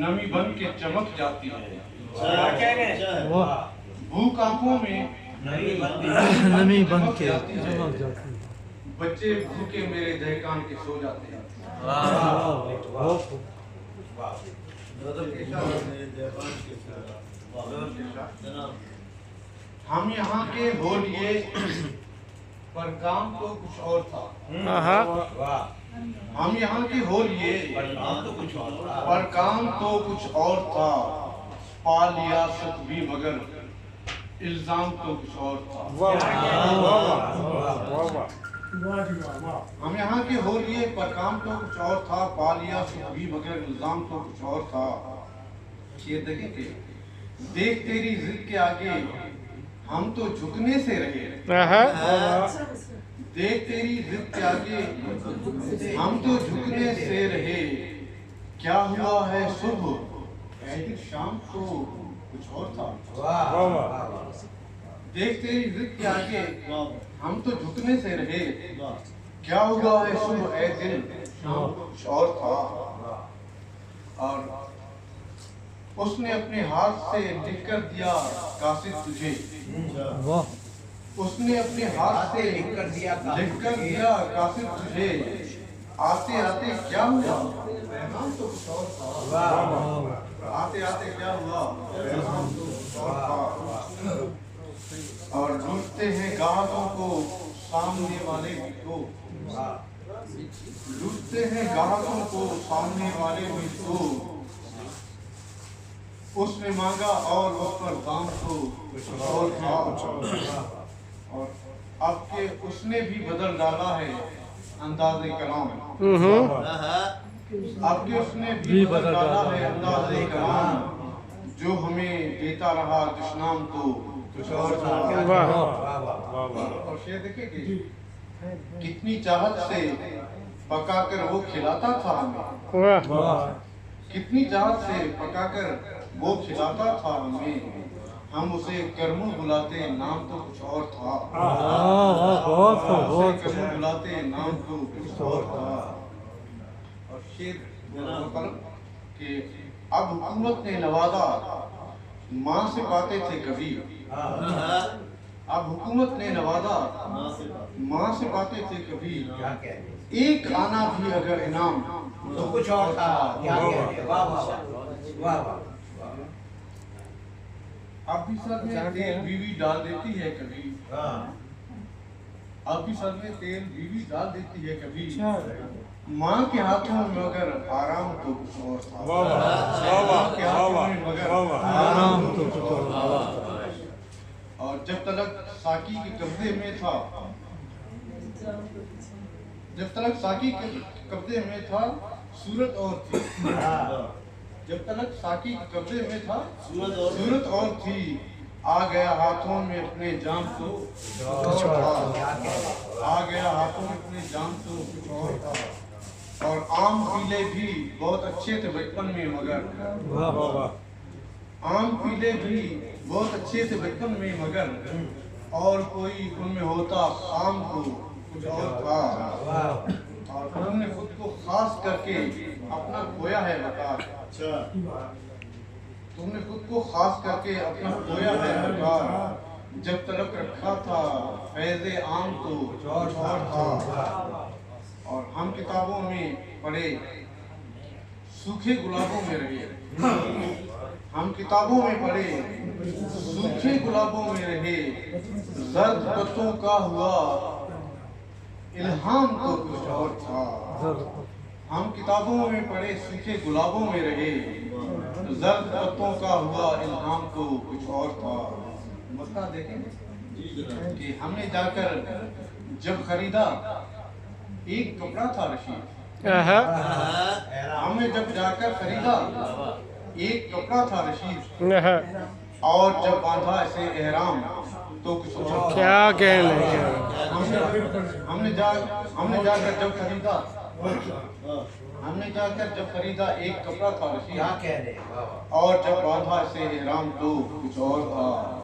नमी बन के चमक जाती है, भूख आंखों में नमी बन के चमक जाती है, बच्चे भूखे मेरे दहकान के सो जाते हैं। हम यहाँ के हो लिए पर काम तो कुछ और था। हम यहाँ के हो लिए पर काम तो कुछ और था, पा लिया सुख भी मगर इल्जाम तो कुछ और था। हम यहाँ के हो लिए पर काम तो कुछ और था, पा लिया सुख भी मगर इल्जाम तो कुछ और था। ये देखेंगे, देख तेरी जिद के आगे हम तो झुकने से रहे, देख तेरी जिद के आगे हम तो झुकने से रहे, क्या हुआ है सुबह ऐसी शाम तो कुछ और था। देख तेरी जिद के आगे हम तो झुकने से रहे, क्या हुआ है सुबह ऐ दिन शाम कुछ और था। और उसने अपने हाथ से लिख कर दिया कासिद तुझे, उसने अपने हाथ से लिख कर दिया कासिद तुझे, आते आते क्या हुआ पैगाम तो कुछ और था। आते आते क्या हुआ पैगाम तो कुछ और था। और लूटते हैं ग्राहकों को सामने वाले भी तो, लूटते हैं ग्राहकों को सामने वाले भी तो, उसने मांगा और उस पर दाम तो कुछ और था। और अब के उसने भी बदल डाला है अंदाज़े कलाम, अब के उसने भी बदल डाला है अंदाज़े कलाम, जो हमें देता रहा दुश्मन तो कुछ और था। और शेर देखिए कितनी चाहत से पकाकर वो खिलाता था हमें, कितनी चाहत से पकाकर वो खिलाता था हमें, हम उसे करमू बुलाते नाम तो कुछ और था। करमू बुलाते नाम तो कुछ और था। और शेर कि अब हुकूमत ने नवाजा माँ से पाते थे कभी, अब हुकूमत ने नवाजा माँ से पाते थे कभी, एक आना भी अगर इनाम तो कुछ और था। अब भी सर में तेल बीवी डाल देती है कभी, अब भी सर में तेल बीवी डाल देती है कभी, माँ के हाथों में मगर आराम तो कुछ और था। माँ के हाथों में मगर आराम तो कुछ और था। और जब तलक साकी के कब्जे में था, जब तलक साकी के कब्जे में था सूरत और थी, जब तलक साकी के कब्जे में था सूरत और थी, आ गया हाथों में अपने जाम तो कुछ और था। आ गया हाथों में अपने जाम तो कुछ और था। और आम पीले भी बहुत अच्छे थे बचपन में मगर, आम पीले भी बहुत अच्छे थे बचपन में मगर, और कोई उनमें होता शाम को कुछ और था। और तुमने खुद को खास करके अपना खोया है बता, तुमने खुद को खास करके अपना खोया है बता, जब तलक रखा था फैज़े आम तो कुछ और था। और हम किताबों में पढ़े सूखे गुलाबों में रहे, हम किताबों में पढ़े सूखे गुलाबों में रहे, जर्द पत्तों का हुआ इल्हाम तो कुछ और था। हम किताबों में पढ़े सूखे गुलाबों में रहे, जर्द पत्तों का हुआ इल्हाम तो कुछ और था। मसला देखेंगे कि हमने जाकर जब खरीदा एक कपड़ा था रशीद, हमने जब जाकर खरीदा एक कपड़ा था रशीद, और जब बांधा ऐसे एहराम तो कुछ क्या कहने हमने जाकर जब खरीदा, हमने जाकर जब खरीदा एक कपड़ा था रशीद, और जब बांधा ऐसे एहराम तो कुछ और था।